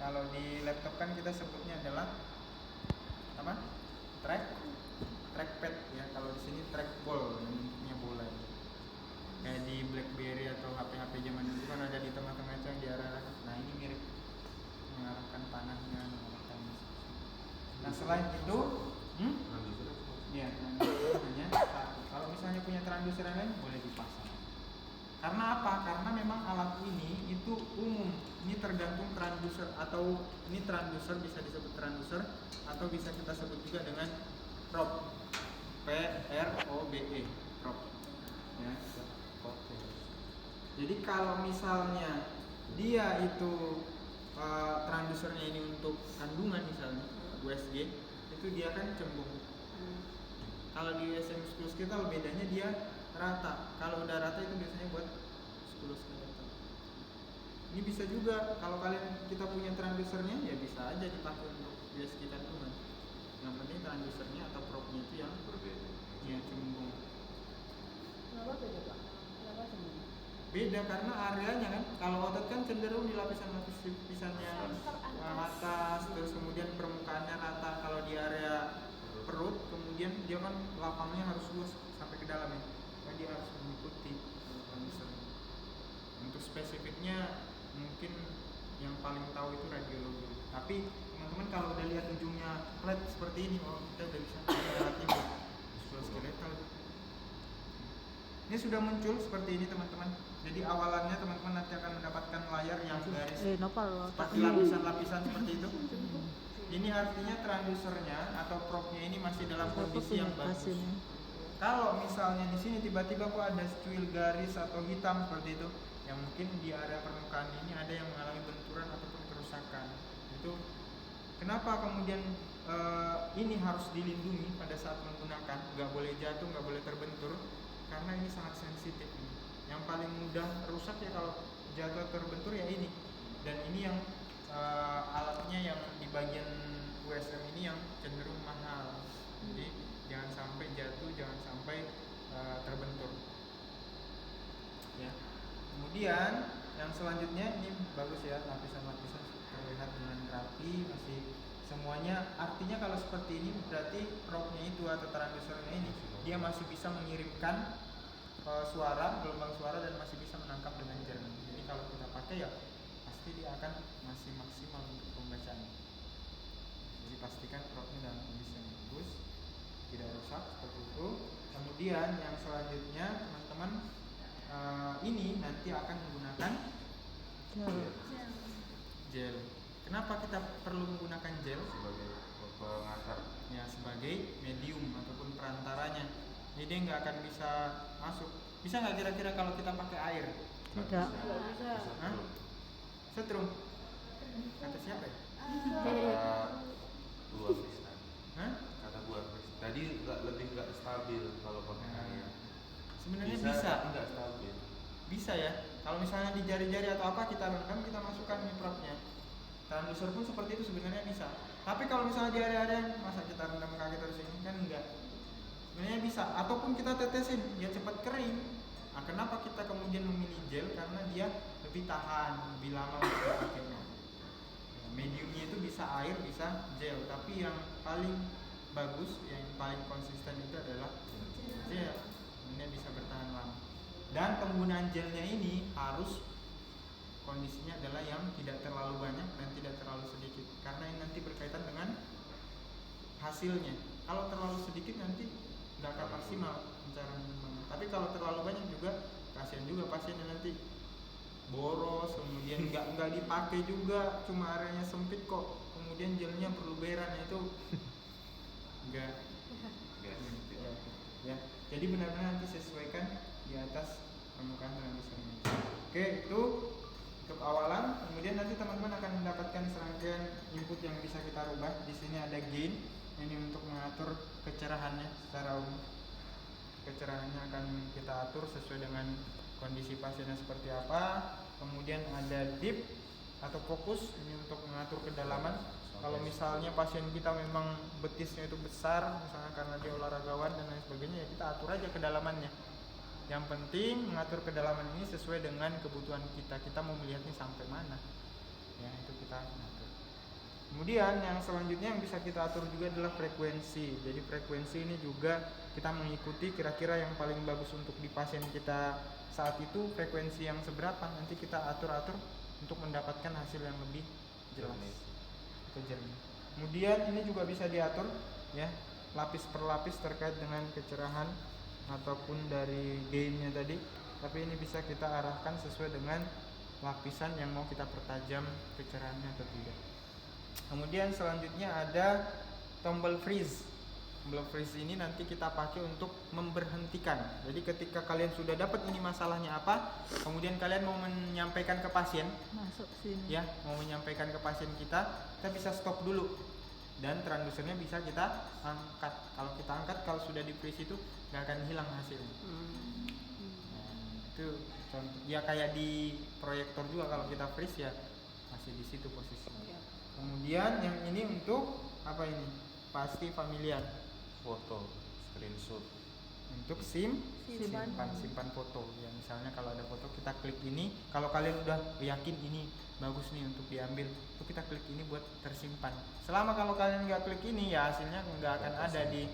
Kalau di laptop kan kita sebutnya adalah apa? Trackpad ya. Kalau di sini trackball, bentuknya bola. Kayak di BlackBerry atau HP-HP zaman dulu kan ada di tengah-tengah itu yang diarahkan. Nah ini mirip, mengarahkan panahnya, mengarahkan. Nah selain itu, ya hanya satu. Kalau misalnya punya transducer yang lain boleh dipasang. Karena apa? Karena memang alat ini itu umum. Ini tergantung transducer, atau ini transducer bisa disebut transducer atau bisa kita sebut juga dengan probe. PROBE, probe. Ya. Jadi kalau misalnya dia itu transducernya ini untuk kandungan misalnya USG, itu dia kan cembung. Kalau di SM10 kita bedanya dia rata. Kalau udah rata itu biasanya buat 10 skeleton. Ini bisa juga kalau kalian kita punya transducernya ya bisa aja dipakai untuk USG kandungan. Yang penting transducernya atau probe-nya itu yang berbeda. Ya cembung. Kenapa beda Pak? Kenapa cembung? Beda karena areanya kan. Kalau otot kan cenderung di lapisan-lapisannya atas, terus kemudian permukaannya rata. Kalau di area perut, kemudian dia kan lapangnya harus luas sampai ke dalam ya. Jadi dia harus mengikuti transducer. Untuk spesifiknya mungkin yang paling tahu itu radiologi. Tapi teman-teman kalau udah lihat ujungnya flat seperti ini, oh kita udah bisa alatnya buat skeletal. Ini sudah muncul seperti ini teman-teman. Jadi awalannya teman-teman nanti akan mendapatkan layar yang garis seperti lapisan-lapisan seperti itu. Ini artinya transducernya atau probe-nya ini masih dalam kondisi yang bagus. Kalau misalnya di sini tiba-tiba kok ada secuil garis atau hitam seperti itu, yang mungkin di area permukaan ini ada yang mengalami benturan ataupun kerusakan. Itu kenapa kemudian ini harus dilindungi pada saat menggunakan, nggak boleh jatuh, nggak boleh terbentur, karena ini sangat sensitif. Yang paling mudah rusak ya kalau jatuh terbentur ya ini. Dan ini yang alatnya yang di bagian USM ini yang cenderung mahal. Jadi jangan sampai jatuh, jangan sampai terbentur. Ya. Kemudian yang selanjutnya ini bagus ya, lapisan-lapisan terlihat dengan rapi, masih semuanya. Artinya kalau seperti ini berarti probe-nya itu atau transducernya ini dia masih bisa mengirimkan suara, gelombang suara, dan masih bisa menangkap dengan jernih. Jadi kalau kita pakai ya pasti dia akan masih maksimal untuk pembacaan. Jadi pastikan probe-nya dalam kondisi yang bagus, tidak rusak seperti itu. Kemudian yang selanjutnya teman-teman ini nanti akan menggunakan gel. Kenapa kita perlu menggunakan gel? Sebagai pengantar. Ya, sebagai medium ataupun perantaranya. Jadi dia nggak akan bisa masuk. Bisa nggak kira-kira kalau kita pakai air? Tidak. Hah? Setrum. Kata siapa ya? Kata Buah Kristan. Hah? Kata Buah Kristan. Tadi lebih nggak stabil kalau pakai air. Sebenarnya bisa. Tapi nggak stabil. Bisa ya. Kalau misalnya di jari-jari atau apa kita rendam, kita masukkan mikrobnya. Transducer pun seperti itu sebenarnya bisa. Tapi kalau misalnya di area-area masa kita rendam kaki terus ini kan enggak. Sebenarnya bisa. Ataupun kita tetesin, dia cepat kering. Nah, kenapa kita kemudian memilih gel? Karena dia lebih tahan, lebih lama untuk dipakainya. Mediumnya itu bisa air, bisa gel. Tapi yang paling bagus, yang paling konsisten itu adalah gel. Ini bisa bertahan lama. Dan penggunaan gelnya ini harus kondisinya adalah yang tidak terlalu banyak dan tidak terlalu sedikit, karena ini nanti berkaitan dengan hasilnya. Kalau terlalu sedikit nanti nggak akan maksimal cara mengembangkan. Tapi kalau terlalu banyak juga kasihan juga pasiennya, nanti boros, kemudian nggak dipakai juga, cuma areanya sempit kok, kemudian gelnya perlu beran, itu nggak ya. Jadi benar-benar nanti sesuaikan di atas permukaan transducernya. Oke, itu untuk awalan. Kemudian nanti teman-teman akan mendapatkan serangkaian input yang bisa kita rubah. Di sini ada gain, ini untuk mengatur kecerahannya secara umum. Kecerahannya akan kita atur sesuai dengan kondisi pasiennya seperti apa. Kemudian ada deep atau fokus, ini untuk mengatur kedalaman. Kalau misalnya pasien kita memang betisnya itu besar, misalnya karena dia olahragawan dan lain sebagainya, ya kita atur aja kedalamannya. Yang penting mengatur kedalaman ini sesuai dengan kebutuhan kita. Kita mau melihatnya sampai mana, ya itu kita atur. Kemudian yang selanjutnya yang bisa kita atur juga adalah frekuensi. Jadi frekuensi ini juga kita mengikuti kira-kira yang paling bagus untuk di pasien kita saat itu, frekuensi yang seberapa nanti kita atur-atur untuk mendapatkan hasil yang lebih jelas atau jernih. Kemudian ini juga bisa diatur ya, lapis per lapis terkait dengan kecerahan ataupun dari gainnya tadi. Tapi ini bisa kita arahkan sesuai dengan lapisan yang mau kita pertajam kecerahannya atau tidak. Kemudian selanjutnya ada tombol freeze. Tombol freeze ini nanti kita pakai untuk memberhentikan. Jadi ketika kalian sudah dapat ini masalahnya apa, kemudian kalian mau menyampaikan ke pasien, masuk sini. Ya, mau menyampaikan ke pasien kita bisa stop dulu. Dan transdusernya bisa kita angkat. Kalau kita angkat, kalau sudah di freeze itu nggak akan hilang hasilnya. Itu contoh. Ya kayak di proyektor juga, kalau kita freeze ya masih di situ posisinya. Kemudian yang ini untuk apa ini? Pasti familiar. Foto, screenshot. Untuk simpan foto. Ya misalnya kalau ada foto kita klik ini. Kalau kalian udah yakin ini bagus nih untuk diambil, itu kita klik ini buat tersimpan. Selama kalau kalian nggak klik ini ya hasilnya nggak akan ada di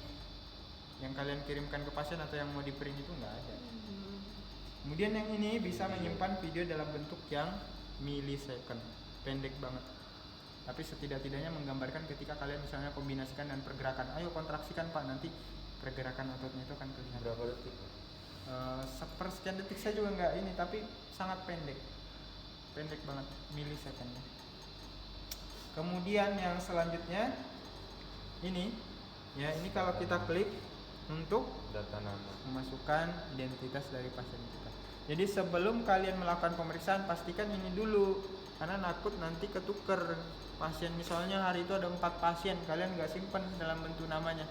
yang kalian kirimkan ke pasien atau yang mau di print itu nggak ada. Kemudian yang ini bisa menyimpan video dalam bentuk yang millisecond, pendek banget. Tapi setidak-tidaknya menggambarkan ketika kalian misalnya kombinasikan dan pergerakan. Ayo kontraksikan Pak, nanti pergerakan ototnya itu akan kelihatan. Berapa detik? Sepersekian detik saya juga nggak ini, tapi sangat pendek banget, millisecond. Kemudian yang selanjutnya ini, ya ini kalau kita klik untuk Data nama. memasukkan identitas dari pasien kita. Jadi sebelum kalian melakukan pemeriksaan pastikan ini dulu, karena nakut nanti ketuker pasien. Misalnya hari itu ada 4 pasien, kalian nggak simpan dalam bentuk namanya,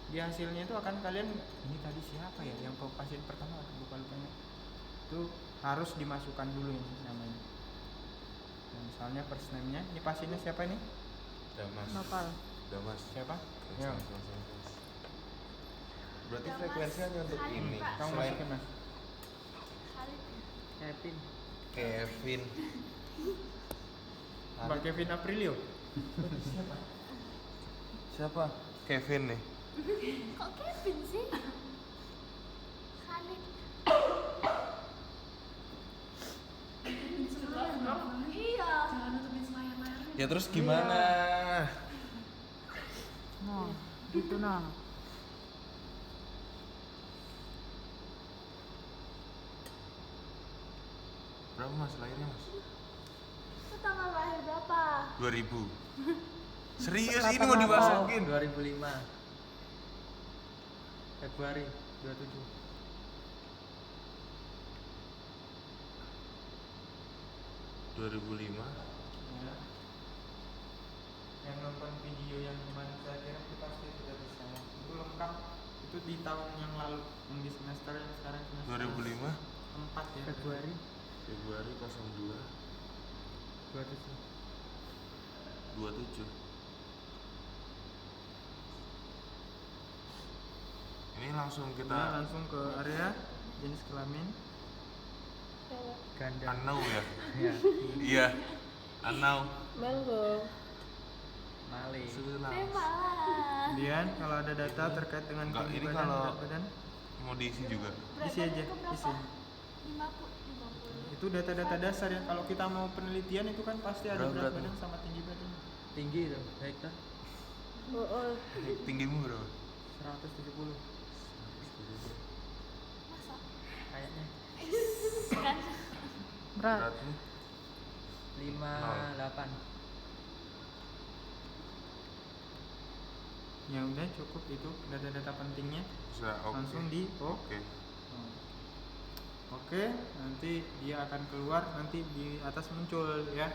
di hasilnya itu akan kalian ini tadi siapa ya yang pasien pertama, lupa itu harus dimasukkan dulu ini namanya. Nah, misalnya first name-nya, ini pasiennya siapa nih? Damas. Nopal. Damas. Siapa? Ya. Ya. Berarti Damas frekuensinya untuk Khalid, ini. Pak. Kamu Selain masukin Mas. Kevin. Kevin. Mbak Kevin Aprilio. Siapa? Kevin nih. Kok Kevin sih? Khalid. Iya. Ya terus gimana? Nah, gitu nah. Berapa Mas lahirnya Mas? Itu tanggal lahir berapa? 2000. Serius ini mau dimasukin? 2005 Februari 27. 2005. Ya. Yang nonton video yang kemarin saya kirim itu pasti sudah bisa. Itu lengkap. Itu di tahun yang lalu, yang di semester yang sekarang semester 2005 4 ya. Februari Februari 02 27. 27. Ini langsung Kita kita langsung ke area jenis kelamin ganda. Anau ya? Ya. Iya. Anau. Manggo. Male. Sulam. Tema. Kemudian kalau ada data terkait dengan Enggak, tinggi ini badan, kalau- berat badan, Mau diisi juga. isi aja, isi. 50. Itu data-data dasar ya. Kalau kita mau penelitian itu kan pasti ada Berapa berat beratnya? badan sama tinggi badan. Tinggi itu, baik kan? Oh. Tinggimu berapa? 170 Masa? kayaknya. Kan? Berat. Beratmu? 58. Ya udah cukup itu data-data pentingnya. Bisa oke. Langsung di Oke. Oke, nanti dia akan keluar, nanti di atas muncul ya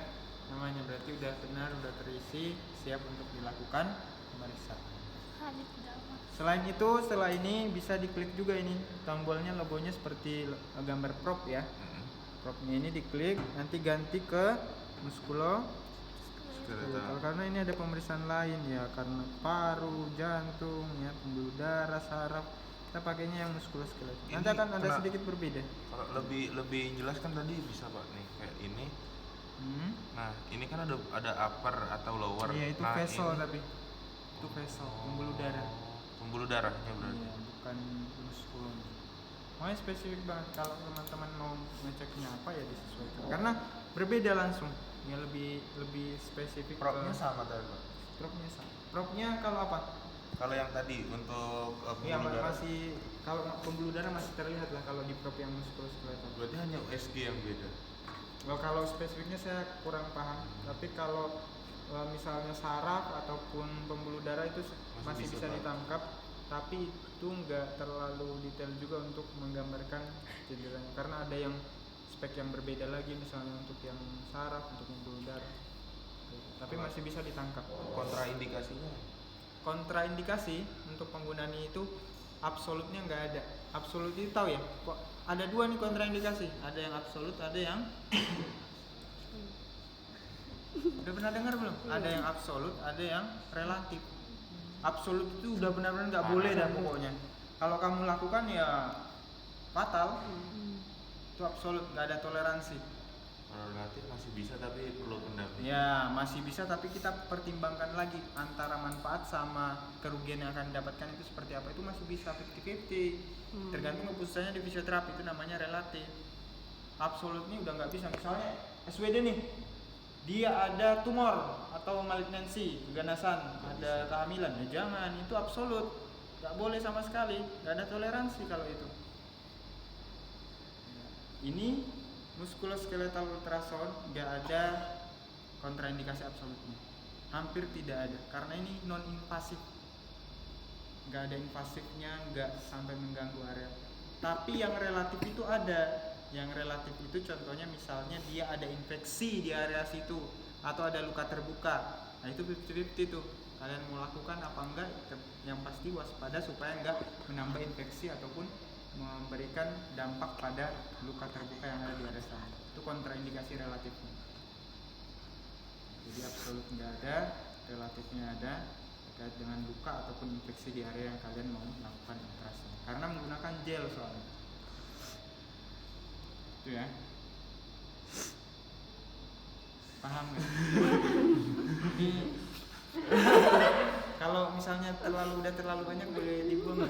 namanya, berarti udah benar, udah terisi, siap untuk dilakukan pemeriksaan. Khalid Damas. Selain itu, setelah ini bisa diklik juga ini tombolnya, logonya seperti gambar prop ya. Propnya ini diklik, nanti ganti ke muskuloskeletal Skeletal. karena ini ada pemeriksaan lain ya, karena paru, jantung, ya, pembuluh darah, saraf. Kita pakainya yang muskuloskeletal. Nanti Ini akan ada kena- sedikit berbeda. Kalau lebih jelas kan tadi bisa Pak nih kayak ini Nah, ini kan ada upper atau lower. Iya, itu nah, vessel ini- tapi itu vessel, pembuluh darah. Pembuluh darahnya berarti. Iya, bukan muskulum. Makanya spesifik banget, kalau teman-teman mau ngeceknya apa ya disesuaikan. Karena berbeda langsung. Ya lebih spesifik. Propnya ke- sama tadi, Pak. Propnya sama. Propnya kalau apa? Kalau yang tadi untuk Iya, pembuluh darah, masih kalau pembuluh darah masih terlihat lah kalau di prop yang muskuloskeletal. berarti hanya USG yang beda. Kalau spesifiknya saya kurang paham, tapi kalau misalnya saraf ataupun pembuluh darah itu masih bisa, bisa Pak. ditangkap, tapi itu nggak terlalu detail juga untuk menggambarkan cederanya, karena ada yang spek yang berbeda lagi, misalnya untuk yang saraf, untuk pembuluh darah, tapi masih bisa ditangkap. Kontraindikasinya? Kontraindikasi untuk penggunaan itu absolutnya nggak ada. Absolut itu tahu ya, kok ada dua nih kontraindikasi, ada yang absolut, ada yang udah pernah dengar belum? Ada yang absolut, ada yang relatif. Absolut itu udah benar-benar nggak boleh dah pokoknya. Kalau kamu lakukan ya fatal. Itu absolut, nggak ada toleransi. Relatif masih bisa tapi perlu pendampingan. Ya masih bisa, tapi kita pertimbangkan lagi antara manfaat sama kerugian yang akan didapatkan itu seperti apa. Itu masih bisa 50-50. Tergantung keputusannya di fisioterapi, itu namanya relatif. Absolutnya udah nggak bisa. Misalnya SWD nih, dia ada tumor atau malignansi, keganasan, ada kehamilan, ya jangan, itu absolut, nggak boleh sama sekali, nggak ada toleransi kalau itu. Ini muskuloskeletal ultrasound nggak ada kontraindikasi absolutnya, hampir tidak ada, karena ini non invasif, nggak ada invasifnya, nggak sampai mengganggu area. Tapi yang relatif itu ada. Yang relatif itu contohnya misalnya dia ada infeksi di area situ atau ada luka terbuka. Nah itu 50-50 tuh. Kalian mau lakukan apa enggak, yang pasti waspada supaya enggak menambah infeksi ataupun memberikan dampak pada luka terbuka yang ada di area sana. Itu kontraindikasi relatifnya. Jadi absolut enggak ada, relatifnya ada terkait dengan luka ataupun infeksi di area yang kalian mau lakukan operasi. Karena menggunakan gel soalnya. Itu ya, paham nggak? Ini kalau misalnya udah terlalu banyak boleh dibuang.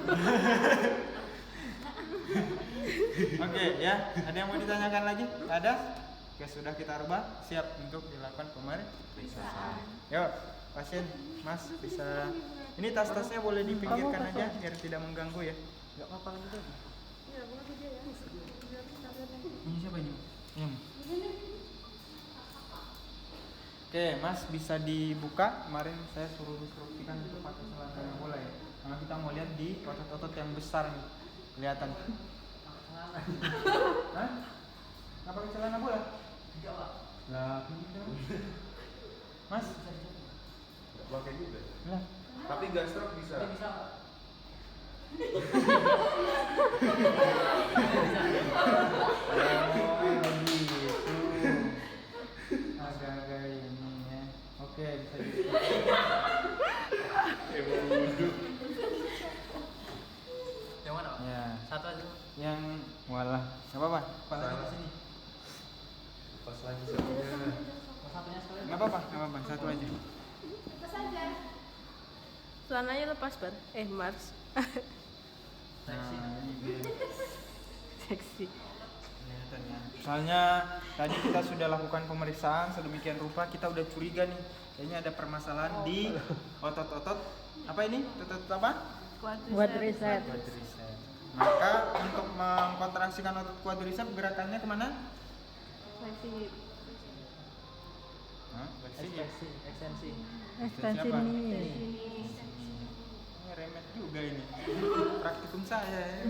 Oke ya, ada yang mau ditanyakan lagi? Ada? Oke, sudah kita rubah, siap untuk dilakukan pemeriksaan. Yuk pasien, Mas bisa. Ini tas-tasnya boleh dipinggirkan aja biar tidak mengganggu ya. Enggak apa-apa lagi tuh. Iya, boleh aja ya. Ini siapa ini? Oke, Mas bisa dibuka. Kemarin saya suruh instruksikan untuk pakai celana bola ya. Karena kita mau lihat di otot-otot yang besar nih. Kelihatan. Hah? Nggak pakai celana bola? Tidak, Pak. Lah, gitu. Mas, Nggak pakai juga. lah. Tapi gastrok bisa. Oh, gitu. Agak-agak ini ya. Oke, bisa dibuka. Yang mana, Pak? Ya. Satu aja. Yang walah, nggak apa-apa. Kepalanya di sini. Pas lagi satunya. Satunya sekalian. Nggak apa-apa, satu aja. Lepas aja. Celananya lepas, Bar. Mars. Nah, ini dia. Seksi. Kelihatan ya. Soalnya tadi kita sudah lakukan pemeriksaan sedemikian rupa, kita udah curiga nih. Kayaknya ada permasalahan di otot-otot. Apa ini? Otot apa? Quadricep. Quadricep. Maka untuk mengkontraksikan otot quadricep gerakannya kemana? Masih Hah? Ekstensi. ekstensi Siapa? ini. Ini remet juga ini. Praktikum saya ya.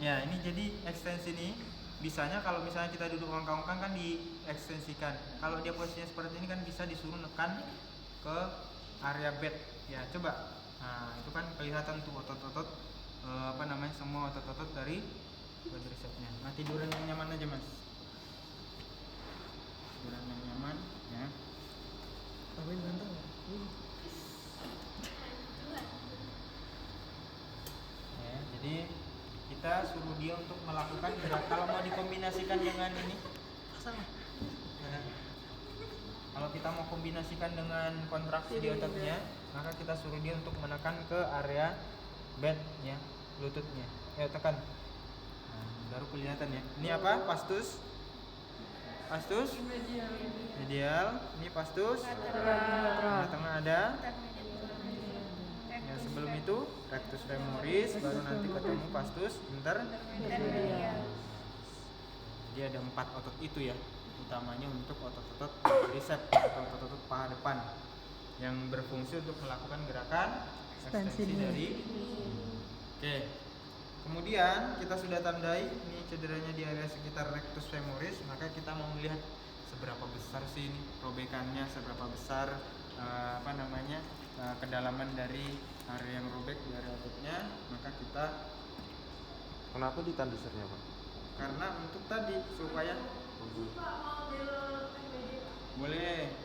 Ya, ini jadi ekstensi ini bisanya kalau misalnya kita duduk ongkang-ongkang kan diekstensikan. Kalau dia posisinya seperti ini kan bisa disuruh nekan ke area bed. Ya, coba. Nah, itu kan kelihatan tuh otot-otot semua otot-otot dari quadricepsnya. Nah, tiduran yang nyaman aja, Mas. Tiduran yang nyaman ya. Ya, jadi kita suruh dia untuk melakukan gerak. Kalau mau dikombinasikan dengan ini Sama. Kalau kita mau kombinasikan dengan kontraksi di ototnya, maka kita suruh dia untuk menekan ke area bed ya, lututnya. Tekan. Nah, baru kelihatan ya. Ini apa? Vastus. Vastus. Medial. Ini vastus. Tengah ada. Ya, sebelum itu rectus femoris, baru nanti ketemu vastus intermedial. Jadi ada 4 otot itu ya, utamanya untuk otot-otot quadriceps atau otot-otot paha depan yang berfungsi untuk melakukan gerakan ekstensi dari. Oke. Kemudian kita sudah tandai ini cederanya di area sekitar rectus femoris, maka kita mau melihat seberapa besar sih ini robekannya, seberapa besar kedalaman dari area yang robek di area ototnya, maka kita. Kenapa di tandusernya, Pak? Karena untuk tadi supaya boleh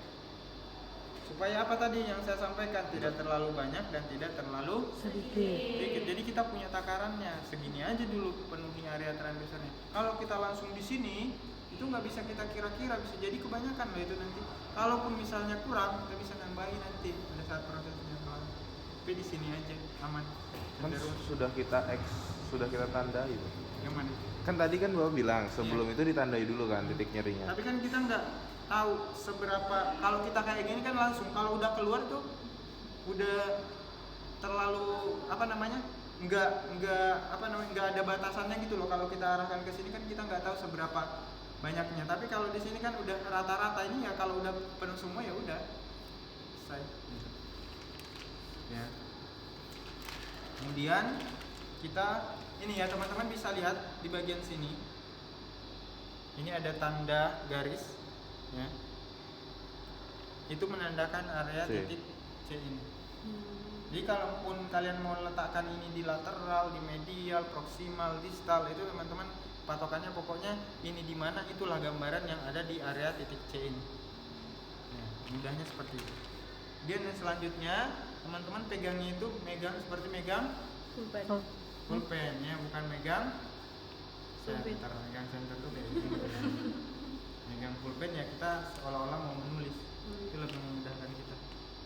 supaya apa tadi yang saya sampaikan, tidak terlalu banyak dan tidak terlalu sedikit. Jadi kita punya takarannya segini aja dulu penuhi area transdusernya. Kalau kita langsung di sini itu nggak bisa kita kira-kira, bisa jadi kebanyakan loh itu nanti. Kalaupun misalnya kurang, kita bisa nambahin nanti pada saat prosesnya. Tapi di sini aja aman. Kan sudah kita tandai. Yang mana? Kan tadi kan Bapak bilang sebelum itu ditandai dulu kan titik nyerinya. Tapi kan kita nggak tahu seberapa, kalau kita kayak gini kan langsung, kalau udah keluar tuh udah terlalu nggak ada batasannya gitu loh. Kalau kita arahkan ke sini kan kita nggak tahu seberapa banyaknya. Tapi kalau di sini kan udah rata-rata ini ya, kalau udah penuh semua ya udah selesai gitu. Ya. Kemudian kita ini ya teman-teman bisa lihat di bagian sini. Ini ada tanda garis ya. Itu menandakan area titik C ini. Jadi kalaupun kalian mau letakkan ini di lateral, di medial, proksimal, distal, itu teman-teman patokannya pokoknya ini di mana, itulah gambaran yang ada di area titik C ini. Ya, mudahnya seperti itu. Kemudian yang selanjutnya teman-teman pegangnya itu seperti megang pulpen ya, bukan megang center. Megang center itu kayak gitu. Megang pulpen ya kita seolah-olah mau menulis. Itu lebih memudahkan kita.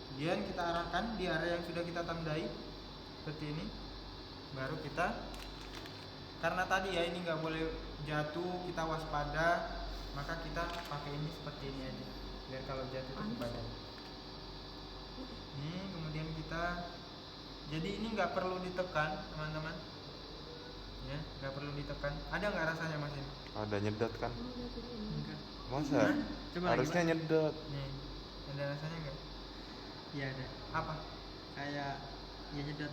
Kemudian kita arahkan di area yang sudah kita tandai seperti ini. Baru kita, karena tadi ya ini nggak boleh jatuh, kita waspada, maka kita pakai ini seperti ini aja. Biar kalau jatuh itu ke badan. Ini kemudian kita, jadi ini nggak perlu ditekan teman-teman. Ya, nggak perlu ditekan. Ada nggak rasanya Mas ini? Ada nyedot kan? Enggak. Masa? Coba harusnya lagi, nyedot. nih, ada rasanya nggak? Iya ada. Apa? Kayak ya nyedot.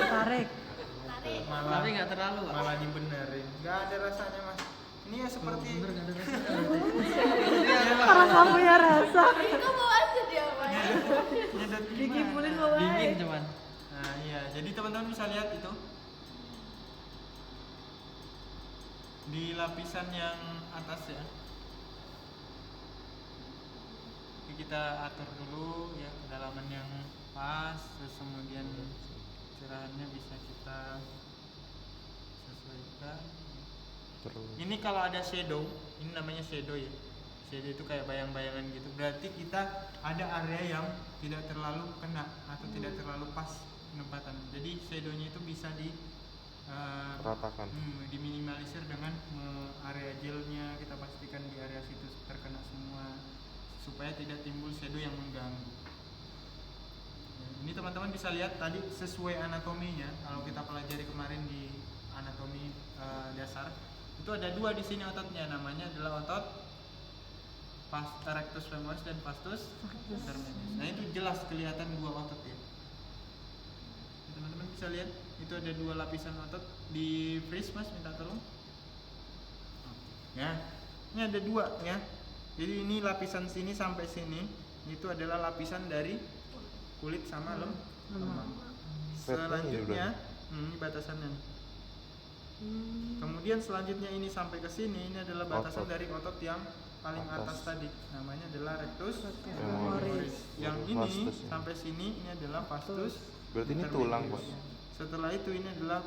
Tarik. Malah, Tapi nggak terlalu. Pak. malah dibenerin. Nggak ada rasanya Mas. Ini ya seperti. Bener nggak ada rasanya. Orang kamu ya rasa. Itu mau aja dia Pak. Nyedot Gigi gimana? pulin mau Dingin cuman. Nah iya, jadi teman-teman bisa lihat itu di lapisan yang atas ya. Jadi kita atur dulu ya kedalaman yang pas, terus kemudian cerahannya bisa kita sesuaikan. Terus. Ini kalau ada shadow, ini namanya shadow ya. Shadow itu kayak bayang-bayangan gitu. Berarti kita ada area yang tidak terlalu kena atau tidak terlalu pas penempatan. Jadi shadownya itu bisa Ratakan. diminimalisir dengan area gelnya kita pastikan di area situ terkena semua supaya tidak timbul shadow yang mengganggu. Ini teman-teman bisa lihat tadi sesuai anatominya. Kalau kita pelajari kemarin di anatomi dasar, itu ada 2 di sini ototnya, namanya adalah otot rectus femoris dan vastus intermedius. Nah itu jelas kelihatan 2 otot ya. Teman-teman bisa lihat itu ada 2 lapisan otot di freeze Mas, minta tolong. Ya, ini ada 2 ya. Jadi ini lapisan sini sampai sini itu adalah lapisan dari kulit sama lemak. Selanjutnya ini batasannya. Kemudian selanjutnya ini sampai ke sini, ini adalah batasan dari otot yang paling atas tadi, namanya adalah rectus femoris. Yang ini sampai sini ini adalah vastus. Berarti ini tulang, Pak. Setelah itu ini adalah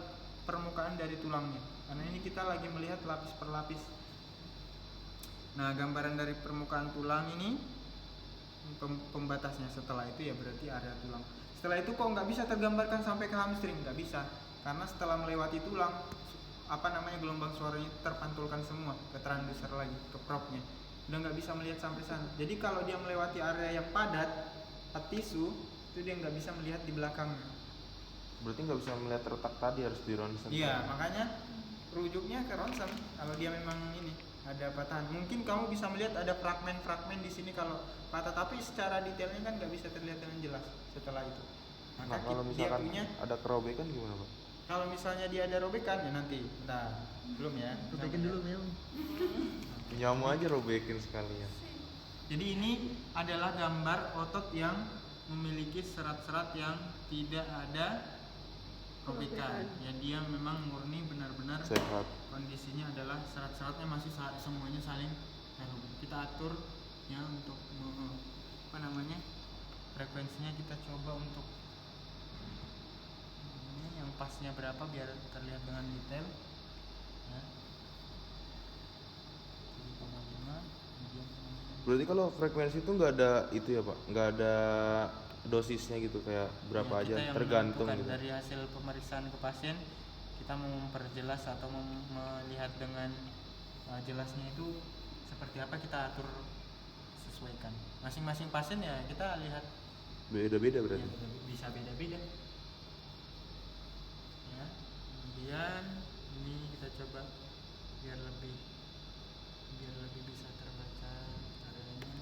permukaan dari tulangnya. Karena ini kita lagi melihat lapis per lapis. Nah, gambaran dari permukaan tulang ini pembatasnya. Setelah itu ya berarti area tulang. Setelah itu kok nggak bisa tergambarkan sampai ke hamstring? Nggak bisa, karena setelah melewati tulang, gelombang suaranya terpantulkan semua ke transducer lagi, ke propnya. Udah nggak bisa melihat sampai sana. Jadi kalau dia melewati area yang padat, tisu, itu dia nggak bisa melihat di belakangnya. Berarti nggak bisa melihat retak tadi, harus di ronsen. Iya, makanya rujuknya ke ronsen kalau dia memang ini ada patahan. Mungkin kamu bisa melihat ada fragmen-fragmen di sini kalau patah, tapi secara detailnya kan nggak bisa terlihat dengan jelas setelah itu. Nah, kalau misalkan ada kerobekan gimana, Pak? Kalau misalnya dia ada robekan ya nanti. Nah, belum ya. Robekin dulu Mel. Nyamu aja robekin sekalian. Jadi ini adalah gambar otot yang memiliki serat-serat yang tidak ada robekan. Ya dia memang murni benar-benar Sehat. kondisinya adalah serat-seratnya masih semuanya saling terhubung. Kita atur ya untuk frekuensinya kita coba untuk ini yang pasnya berapa biar terlihat dengan detail ya. 7,5. Berarti kalau frekuensi itu nggak ada itu ya, Pak? Nggak ada dosisnya gitu, kayak berapa Ya, aja, kita yang tergantung menentukan gitu. dari hasil pemeriksaan ke pasien kita mau memperjelas atau melihat dengan jelasnya itu seperti apa, kita atur sesuaikan masing-masing pasien ya, kita lihat Beda-beda berarti. ya, bisa beda-beda ya. Kemudian ini kita coba biar lebih bisa terbaca areanya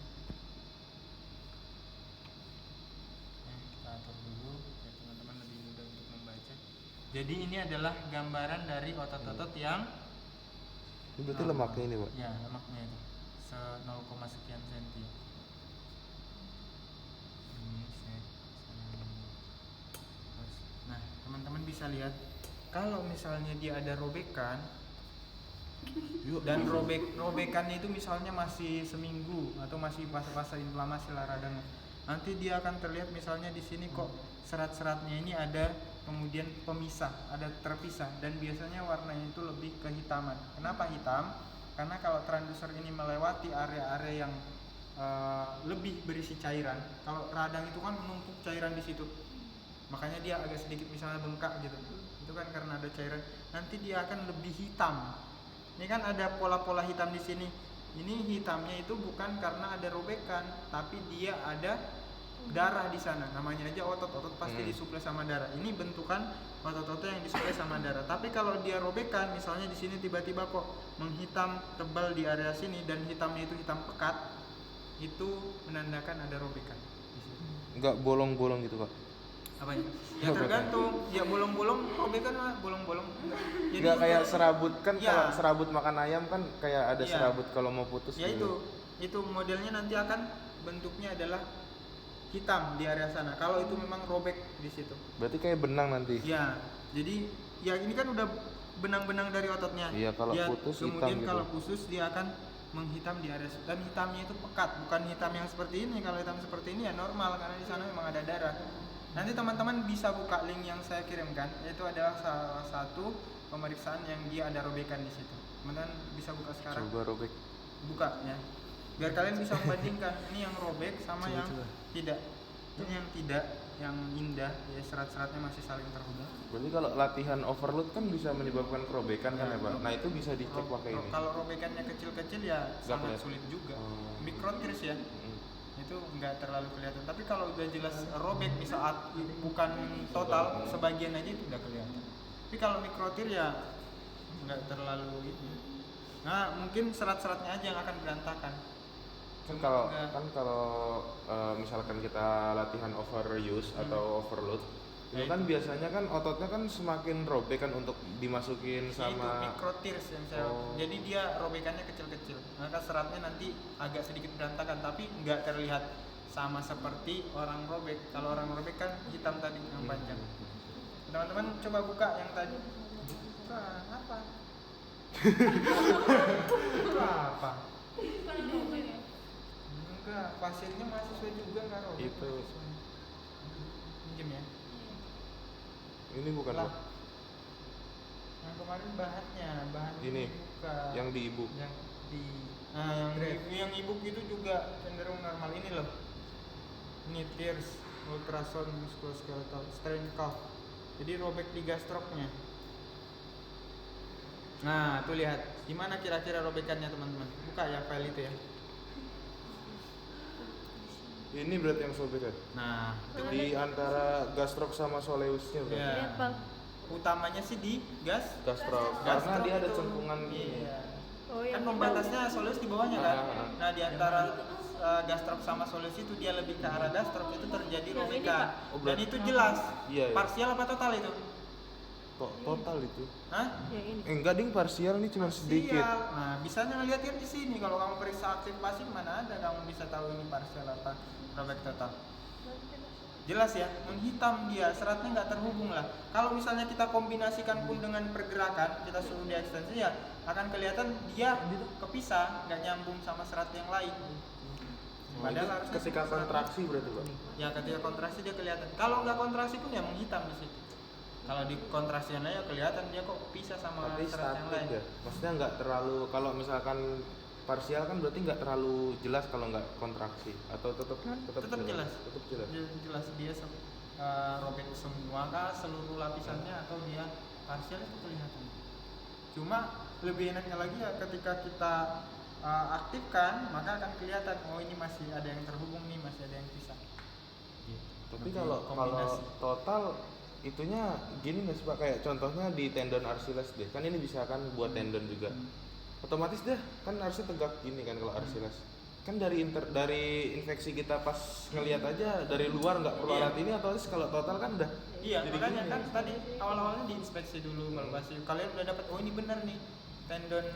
ya, kita atur dulu ya, teman-teman lebih mudah untuk membaca. Jadi ini adalah gambaran dari otot-otot yang Ini berarti lemaknya ini, Pak? ya, lemaknya itu 0, sekian senti. Nah, teman-teman bisa lihat kalau misalnya dia ada robekan dan robekannya itu misalnya masih seminggu atau masih fase-fase inflamasi lah radang, nanti dia akan terlihat misalnya di sini kok serat-seratnya ini ada kemudian pemisah, ada terpisah, dan biasanya warnanya itu lebih kehitaman. Kenapa hitam? Karena kalau transducer ini melewati area-area yang lebih berisi cairan. Kalau radang itu kan menumpuk cairan di situ, makanya dia agak sedikit misalnya bengkak gitu. Itu kan karena ada cairan. Nanti dia akan lebih hitam. Ini kan ada pola-pola hitam di sini. Ini hitamnya itu bukan karena ada robekan, tapi dia ada darah di sana. Namanya aja otot pasti disuplai sama darah. Ini bentukan otot-otot yang disuplai sama darah. Tapi kalau dia robekan, misalnya di sini tiba-tiba kok menghitam tebal di area sini dan hitamnya itu hitam pekat, itu menandakan ada robekan di situ. Nggak bolong-bolong gitu, Pak? Apanya? Ya tergantung. Ya bolong-bolong, robekan lah bolong-bolong. Jadi nggak kayak serabut kan, ya. kalau serabut makan ayam kan kayak ada Ya. serabut kalau mau putus Ya gitu. itu modelnya nanti akan bentuknya adalah hitam di area sana. Kalau itu memang robek di situ. Berarti kayak benang nanti. Ya, jadi ya ini kan udah benang-benang dari ototnya. Iya, kalau Dia, putus hitam kemudian gitu. kalau khusus dia akan menghitam di area situ. Dan hitamnya itu pekat, bukan hitam yang seperti ini. Kalau hitam seperti ini ya normal karena di sana memang ada darah. Nanti teman-teman bisa buka link yang saya kirimkan. Itu adalah salah satu pemeriksaan yang dia ada robekan di situ. Teman-teman bisa buka sekarang. Coba robek. Buka ya, biar kalian bisa membandingkan ini yang robek sama yang tidak. Ini yang tidak, yang indah ya, serat-seratnya masih saling terhubung. Berarti kalau latihan overload kan bisa menyebabkan kerobekan kan ya, Pak? Nah, itu bisa dicek pakai ini. Kalau robekannya kecil-kecil ya sangat kelihatan. sulit juga. Oh. Mikrotears ya, Mm. itu nggak terlalu kelihatan. Tapi kalau udah jelas robek misal bukan total, sebagian aja itu udah kelihatan. Tapi kalau mikrotear ya nggak terlalu ini. Nah, mungkin serat-seratnya aja yang akan berantakan. Kalau misalkan kita latihan overuse atau overload, itu Ya, kan itu. biasanya kan ototnya kan semakin robek kan untuk dimasukin Itu sama. mikrotears yang saya. Oh. Jadi dia robekannya kecil-kecil. Maka seratnya nanti agak sedikit berantakan, tapi nggak terlihat sama seperti orang robek. Kalau orang robek kan hitam tadi yang panjang. Teman-teman coba buka yang tadi. Buka apa? Itu apa? Enggak, pasiennya mahasiswa juga nggak robek. Itu. Pinjem ya. Ini bukan, Lah. Pak? Yang kemarin bahan Ini, dibuka. yang di ibu. Yang di Nah, yang ebook itu juga cenderung normal ini loh. Ini tears, ultrasound musculoskeletal, strain calf. Jadi robek di gastroknya. Nah, tuh lihat. Gimana kira-kira robekannya teman-teman? Buka ya file itu ya. Ini berarti yang sobek ya? Nah, itu Di antara gastrok sama soleusnya berarti. ya. Lihat bang. Utamanya sih di Gastrok. Karena gastrok dia ada itu. cengkungan gini. Iya. Oh Kan yang pembatasnya soleus di bawahnya kan. Ah. Nah, di antara gastrok sama soleus itu dia lebih ke arah gastrok, itu terjadi Yang ini, robekan. Pak. Oh, Dan berarti- itu jelas. Iya, iya. Parsial apa total itu? Total itu. Hah? yang ini. Enggak ding, parsial nih cuma sedikit. Parsial. Nah, bisanya ngeliatin di sini. Kalau kamu periksa aktif pasif mana ada kamu bisa tahu ini parsial apa robek total. Jelas ya, menghitam dia, seratnya nggak terhubung lah. Kalau misalnya kita kombinasikan pun dengan pergerakan, kita suruh dia ekstensi ya, akan kelihatan dia kepisah, nggak nyambung sama serat yang lain. Padahal harusnya Ketika serat- kontraksi berarti Pak. Ya ketika kontraksi dia kelihatan. Kalau nggak kontraksi pun ya menghitam di situ. Kalau di kontrasinya ya kelihatan dia kok pisah sama Tapi serat yang lain. statik ya. Maksudnya nggak terlalu, kalau misalkan parsial kan berarti nggak terlalu jelas kalau nggak kontraksi, atau tetap Tetap jelas. Tetap jelas. Jelas dia robek semua kah seluruh lapisannya atau dia parsial itu kelihatan. Cuma lebih enaknya lagi ya ketika kita aktifkan maka akan kelihatan oh ini masih ada yang terhubung nih, masih ada yang pisah. Tapi Lebih kalau kombinasi. total itunya gini nggak sih Pak, kayak contohnya di tendon Achilles deh, kan ini bisa kan buat tendon juga. Otomatis deh kan harusnya tegak gini kan kalau Achilles. Kan dari infeksi kita pas ngelihat aja dari luar nggak perlu Iya. alat ini, otomatis kalau total kan udah. Iya, Jadi makanya gini. kan tadi awal-awalnya diinspeksi dulu kalau masih kalian udah dapat oh ini benar nih tendon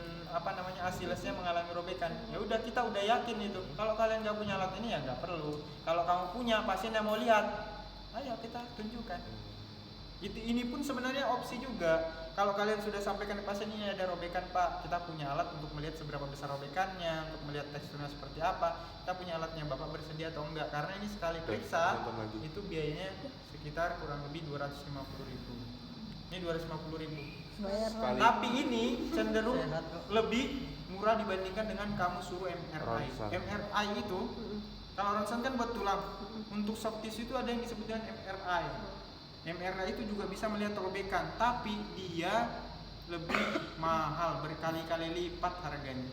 Achillesnya mengalami robekan. Ya udah kita udah yakin itu. Kalau kalian nggak punya alat ini ya nggak perlu. Kalau kamu punya pasien yang mau lihat, ayo kita tunjukkan. Ini pun sebenarnya opsi juga. Kalau kalian sudah sampaikan ke pasien ini ada robekan Pak, kita punya alat untuk melihat seberapa besar robekannya, untuk melihat teksturnya seperti apa. Kita punya alatnya, Bapak bersedia atau enggak? Karena ini sekali periksa nonton lagi. itu biayanya sekitar kurang lebih 250.000. Ini 250.000. Bayar Sekali. Tapi ini cenderung Sehat kok. lebih murah dibandingkan dengan kamu suruh MRI. Ronsen. MRI itu kalau ronsen kan buat tulang. Untuk soft tissue itu ada yang disebut dengan MRI. MRI itu juga bisa melihat robekan, tapi dia lebih mahal, berkali-kali lipat harganya.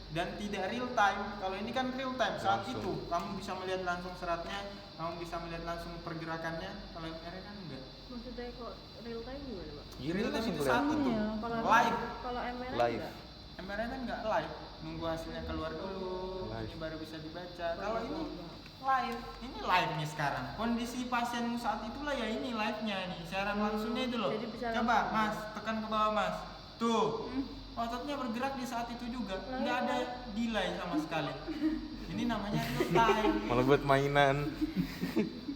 Dan tidak real time. Kalau ini kan real time saat Langsung. itu kamu bisa melihat langsung seratnya, kamu bisa melihat langsung pergerakannya. Kalau MRI kan enggak. maksudnya kok real time gimana pak? Gini Real time langsung itu kelihatan. saat itu. Kalau Live. kalau MRI Live. enggak? MRI kan nggak live, nunggu hasilnya keluar dulu, Live. ini baru bisa dibaca. Kalau ini live, ini live nih sekarang. Kondisi pasienmu saat itulah ya ini live-nya nih, siaran langsungnya itu loh. Jadi bisa Coba langsung. Mas, tekan ke bawah Mas. Tuh, ototnya bergerak di saat itu juga, nggak ada delay sama sekali. Ini namanya real time. Malah buat mainan.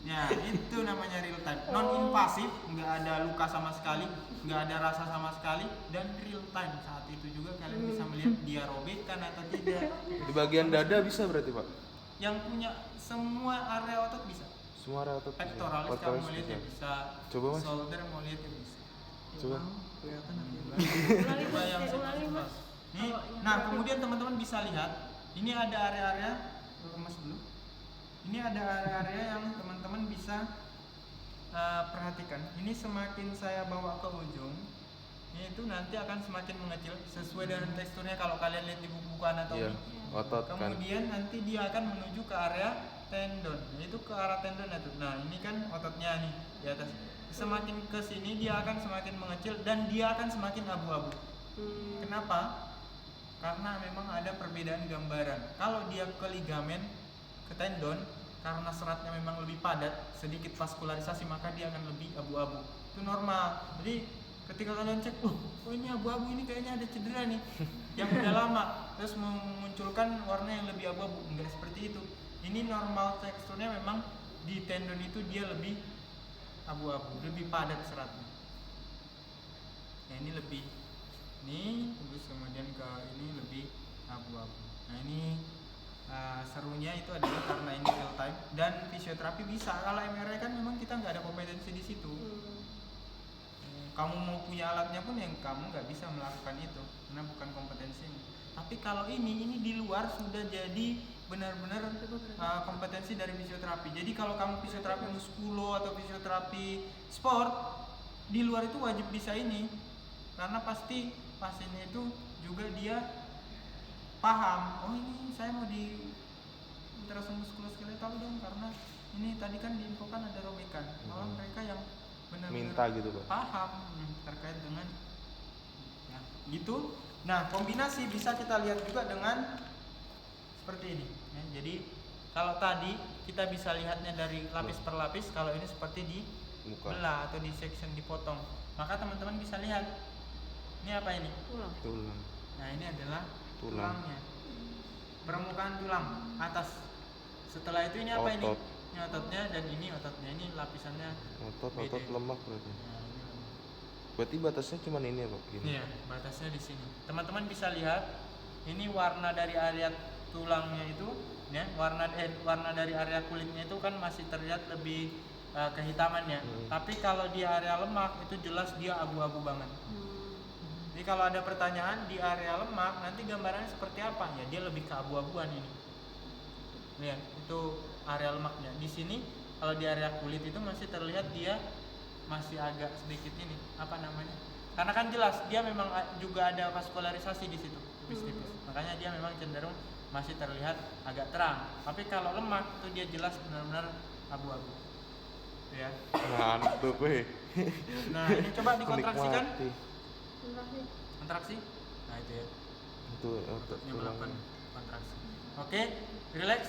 Ya, itu namanya real time. Non invasif, nggak ada luka sama sekali, nggak ada rasa sama sekali, dan real time saat itu juga kalian bisa melihat dia robekan atau tidak. Di bagian dada bisa berarti Pak. Yang punya semua area otot bisa. Semua area otot bisa. Pectoralis kamu Pectoralis mau lihat ya bisa. bisa. Coba, Mas. Shoulder mau lihat ya bisa. Coba. Kelihatan nanti. Ulangi Coba mas, yang ulangi simpel-simpel. mas. Nih, Kalau yang nah terakhir. kemudian teman-teman bisa lihat, ini ada area-area, kemas dulu. Ini ada area-area yang teman-teman bisa perhatikan. Ini semakin saya bawa ke ujung, ini itu nanti akan semakin mengecil sesuai dengan teksturnya kalau kalian lihat di buku anatomi. Iya, otot kan. Kemudian nanti dia akan menuju ke area tendon, yaitu ke arah tendon itu. Nah ini kan ototnya nih di atas. Semakin ke sini dia akan semakin mengecil dan dia akan semakin abu-abu. Kenapa? Karena memang ada perbedaan gambaran. Kalau dia ke ligamen, ke tendon, karena seratnya memang lebih padat, sedikit vaskularisasi, maka dia akan lebih abu-abu. Itu normal. Jadi ketika kalian cek, oh ini abu-abu, ini kayaknya ada cedera nih yang udah lama, terus memunculkan warna yang lebih abu-abu. Enggak seperti itu. Ini normal teksturnya memang di tendon itu dia lebih abu-abu, lebih padat seratnya. Nah ini lebih, ini terus kemudian ke ini lebih abu-abu. Nah ini serunya itu adalah karena ini real time dan fisioterapi bisa. Kalau MRI kan memang kita nggak ada kompetensi di situ. Kamu mau punya alatnya pun yang kamu nggak bisa melakukan itu karena bukan kompetensinya. Tapi kalau ini di luar sudah jadi benar-benar kompetensi dari fisioterapi. Jadi kalau kamu fisioterapi muskulo atau fisioterapi sport, di luar itu wajib bisa ini, karena pasti pasiennya itu juga dia paham. Oh ini saya mau di ultrasound muskuloskeletal dong, karena ini tadi kan diinfokan ada robekan. Malah mereka yang benar-benar Minta gitu, Pak. paham terkait dengan ya, gitu. Nah, kombinasi bisa kita lihat juga dengan seperti ini ya. Jadi kalau tadi kita bisa lihatnya dari lapis per lapis, kalau ini seperti di Muka. belah atau di section, dipotong. Maka teman-teman bisa lihat ini apa ini. Tulang. Nah, ini adalah Tulang. tulangnya, permukaan tulang atas. Setelah itu ini apa ini? Otot. Ini ototnya, dan ini ototnya, ini lapisannya Otot beda. lemak berarti. Nah, ini lemak. Berarti batasnya cuma ini ya, Pak? Gini. Iya, batasnya di sini. Teman-teman bisa lihat ini warna dari area tulangnya itu, ya, warna dari area kulitnya itu kan masih terlihat lebih kehitamannya. Tapi kalau di area lemak itu jelas dia abu-abu banget. Jadi kalau ada pertanyaan di area lemak nanti gambarannya seperti apa? Ya dia lebih keabu-abuan ini. Lihat, itu area lemaknya. Di sini kalau di area kulit itu masih terlihat dia masih agak sedikit ini, apa namanya? Karena kan jelas dia memang juga ada vaskularisasi di situ, tipis-tipis. Makanya dia memang cenderung masih terlihat agak terang. Tapi kalau lemak itu dia jelas benar-benar abu-abu. Itu ya. Ngantuk weh. Nah, ini coba dikontraksikan. Menikmati. Kontraksi. Nah, itu ya. Itu otot Ini melakukan tulangnya. kontraksi. Oke, relax.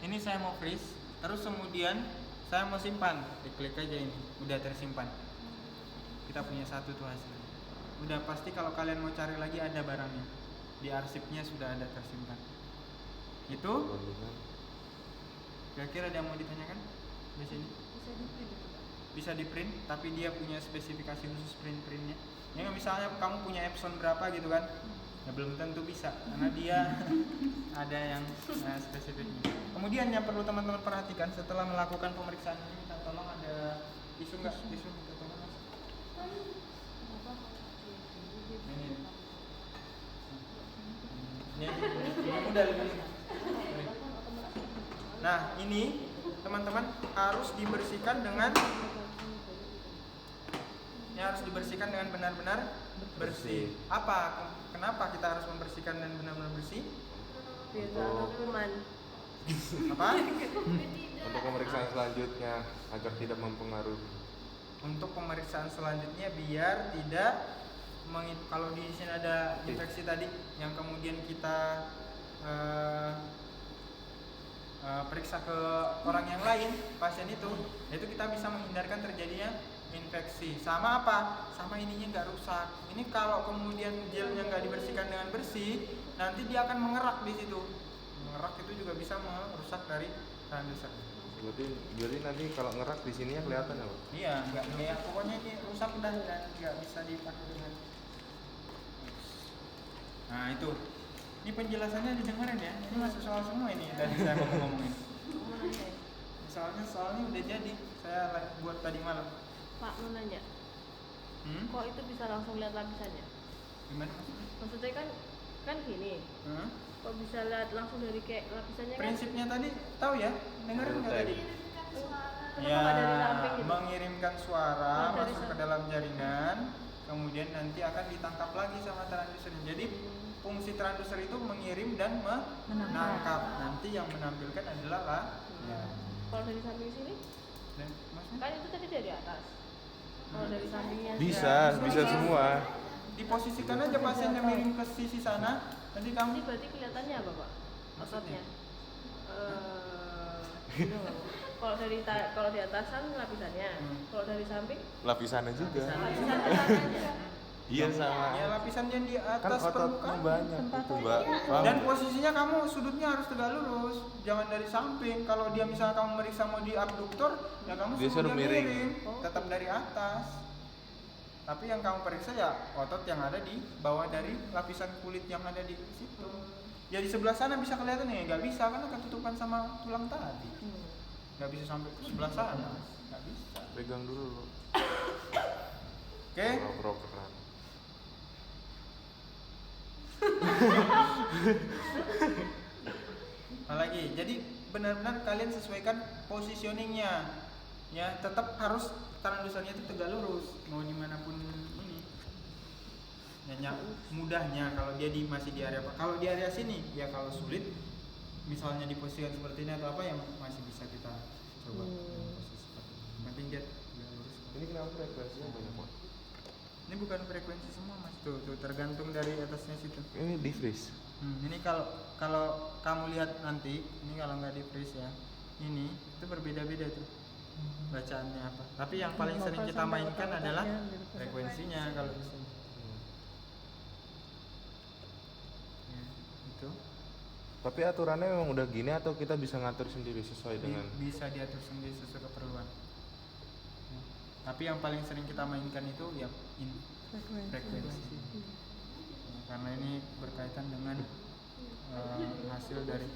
Ini saya mau freeze. Terus kemudian saya mau simpan. Diklik aja ini. Udah tersimpan. Kita punya satu tuh hasilnya. Udah pasti kalau kalian mau cari lagi ada barangnya. Di arsipnya sudah ada tersimpan. Itu. Kira-kira ada yang mau ditanyakan di sini? Bisa di print, tapi dia punya spesifikasi khusus printnya. Ya misalnya kamu punya Epson berapa gitu kan? Ya belum tentu bisa, karena dia ada yang spesifiknya. Kemudian yang perlu teman-teman perhatikan setelah melakukan pemeriksaan ini, minta tolong ada tisu nggak? Tisu minta tolong Mas. Ini udah lebih. Nah ini teman-teman harus dibersihkan dengan benar-benar bersih. Apa? Kenapa kita harus membersihkan dan benar-benar bersih? Biar nggak ada kuman. Apa? Untuk pemeriksaan selanjutnya agar tidak mempengaruhi. Untuk pemeriksaan selanjutnya biar tidak kalau di sini ada infeksi tadi yang kemudian kita periksa ke orang yang lain, pasien itu kita bisa menghindarkan terjadinya infeksi. Sama apa? Sama ininya nggak rusak. Ini kalau kemudian gelnya nggak dibersihkan dengan bersih, nanti dia akan mengerak di situ. Mengerak itu juga bisa merusak dari transducer. Jadi nanti kalau ngerak di sininya kelihatan ya, Pak? Iya, nggak kayak pokoknya ini rusak udah dan nggak bisa dipakai dengan. Nah itu. Ini penjelasannya didengarin ya. Ini masuk soal semua ini dari saya ngomongin. Soalnya udah jadi. Saya buat tadi malam. Pak mau nanya, kok itu bisa langsung lihat lapisannya? Gimana maksudnya? Maksudnya kan gini, kok bisa lihat langsung dari kayak lapisannya? Prinsipnya tadi tahu ya? Dengerin nggak tadi? Kenapa nggak dari samping gitu? Mengirimkan suara Oh, dari masuk ke samping. dalam jaringan, kemudian nanti akan ditangkap lagi sama transducer. Jadi fungsi transducer itu mengirim dan menangkap. Nanti yang menampilkan adalah lah. Ya. Kalau dari samping sini, Dan maksudnya? kan itu tadi dari atas. Kalau dari sampingnya Bisa semua. Diposisikan aja pasiennya miring ke sisi sana, nanti Ini kamu berarti kelihatannya apa, Pak? Maksudnya? Ototnya. Gitu nggak, Bu? Kalau di atasan lapisannya, kalau dari samping Lapisannya juga. lapisan tangannya. Iya sama. ya lapisan yang di Kan atas ototnya permukaan. banyak itu, Mbak. Paham? Dan posisinya kamu sudutnya harus tegak lurus, jangan dari samping. Kalau dia misalnya kamu meriksa mau di abduktor, ya kamu Dia suruh dia miring. tetap dari atas. Tapi yang kamu periksa ya otot yang ada di bawah dari lapisan kulit yang ada di situ. Ya di sebelah sana bisa kelihatan ya, nggak bisa karena ketutupan sama tulang tadi. Nggak bisa sampai ke sebelah sana, nggak bisa. Pegang dulu. Oke. Properan. Apalagi, jadi benar-benar kalian sesuaikan positioningnya, ya tetap harus trandusernya itu tegak lurus, mau dimanapun ini. Hanya mudahnya kalau dia masih di area apa? Kalau di area sini, ya kalau sulit, misalnya di posisi seperti ini atau apa yang masih bisa kita coba. Posisi seperti ini. Penting dia tegak lurus. Ini kenapa frekuensinya banyak banget? Ini bukan frekuensi semua mas, tuh tergantung dari atasnya situ. Ini di freeze. Ini kalau kamu lihat nanti, ini kalau nggak di freeze ya, ini itu berbeda-beda tuh bacaannya apa. Tapi yang paling sering kita mainkan adalah frekuensinya kalau di sini. Ya, itu Tapi aturannya memang udah gini atau kita bisa ngatur sendiri sesuai dengan bisa diatur sendiri sesuai keperluan. Ya. Tapi yang paling sering kita mainkan itu ya frekuensi. Karena ini berkaitan dengan hasil dari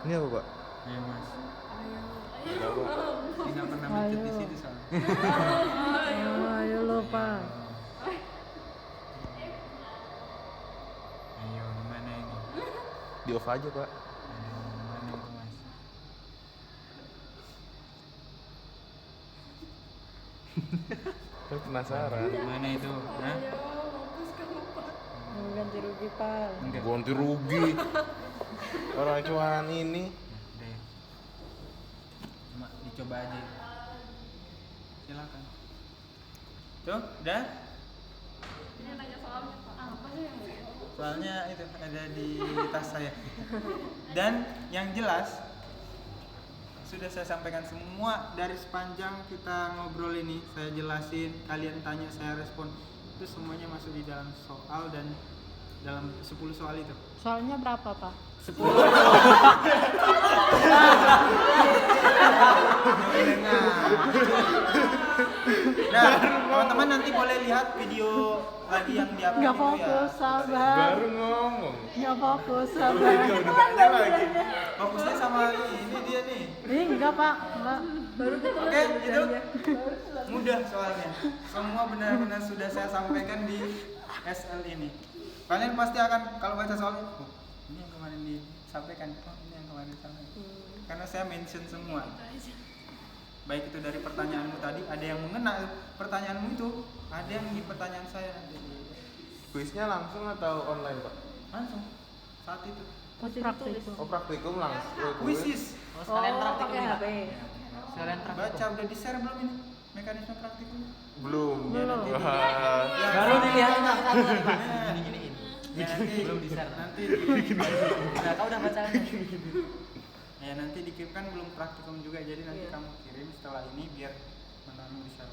ini apa Pak? ya mas. Ada apa? Ini nggak pernah mencet di situ soalnya. Ayo lo Pak. Ayo gimana ini? Di off aja Pak. Aduh, gimana itu mas? Saya penasaran. Gimana itu? Hah? Ganti rugi Pak. Enggak. Ganti rugi. Orang cuman ini. Deh. Cuma dicoba aja. Silakan. Tuh, udah? Ini nanya soalnya Pak. Apa sih yang Soalnya itu ada di tas saya. Dan yang jelas sudah saya sampaikan semua dari sepanjang kita ngobrol ini, saya jelasin, kalian tanya, saya respon. Itu semuanya masuk di dalam soal dan dalam 10 soal itu. Soalnya berapa Pak? 10. Nah, teman-teman nanti boleh lihat video lagi yang di Nggak fokus, sabar. Baru ngomong. Nggak fokus, sabar. Fokusnya sama ini dia nih. Ini enggak Pak, enggak. Baru Oke, itu mudah soalnya. Semua benar-benar sudah saya sampaikan di SL ini. Kalian pasti akan kalau baca soalnya, oh, ini yang kemarin disampaikan, oh ini yang kemarin disampaikan. Karena saya mention semua. Baik itu dari pertanyaanmu tadi, ada yang mengena pertanyaanmu itu, ada yang di pertanyaan saya nanti. Kuisnya langsung atau online Pak? Langsung saat itu. praktikum. Oh praktikum langsung. Kuisis. Oh, sekalian Oh, praktikum pakai ya? HP. Sekalian praktikum. Baca udah di share belum ini mekanisme praktikum? Belum. Belum. Wah. Ya, Baru dilihat enggak kamu nih, Pak. Nah, Gini-giniin. Ya, nanti Belum di-share. nanti Nah, kau udah baca kan? ya nanti dikirimkan belum praktikum juga, jadi nanti kamu kirim setelah ini biar menanam bisa.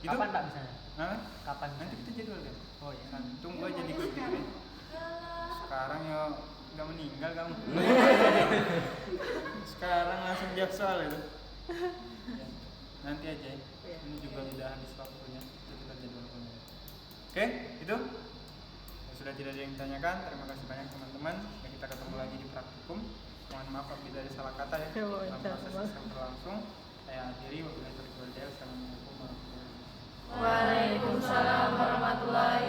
Itu Kapan Pak misalnya? Hah? Kapan? Nanti kita jadwalkan. Oh iya. Nah, tunggu aja di grup ini. Sekarang ya nggak meninggal kamu. Sekarang langsung jawab soal itu. Ya, nanti aja. Ini juga udah habis waktunya. Itu kita jadwalkan. Oke, itu. Sudah tidak ada yang ditanyakan. Terima kasih banyak teman-teman. Ya, kita ketemu lagi di praktikum. Mohon maaf apabila ada salah kata ya. Dalam proses yang berlangsung. Saya akhiri. Wabillahi taufiq wal hidayah. Assalamualaikum warahmatullahi wabarakatuh. Waalaikumsalam warahmatullahi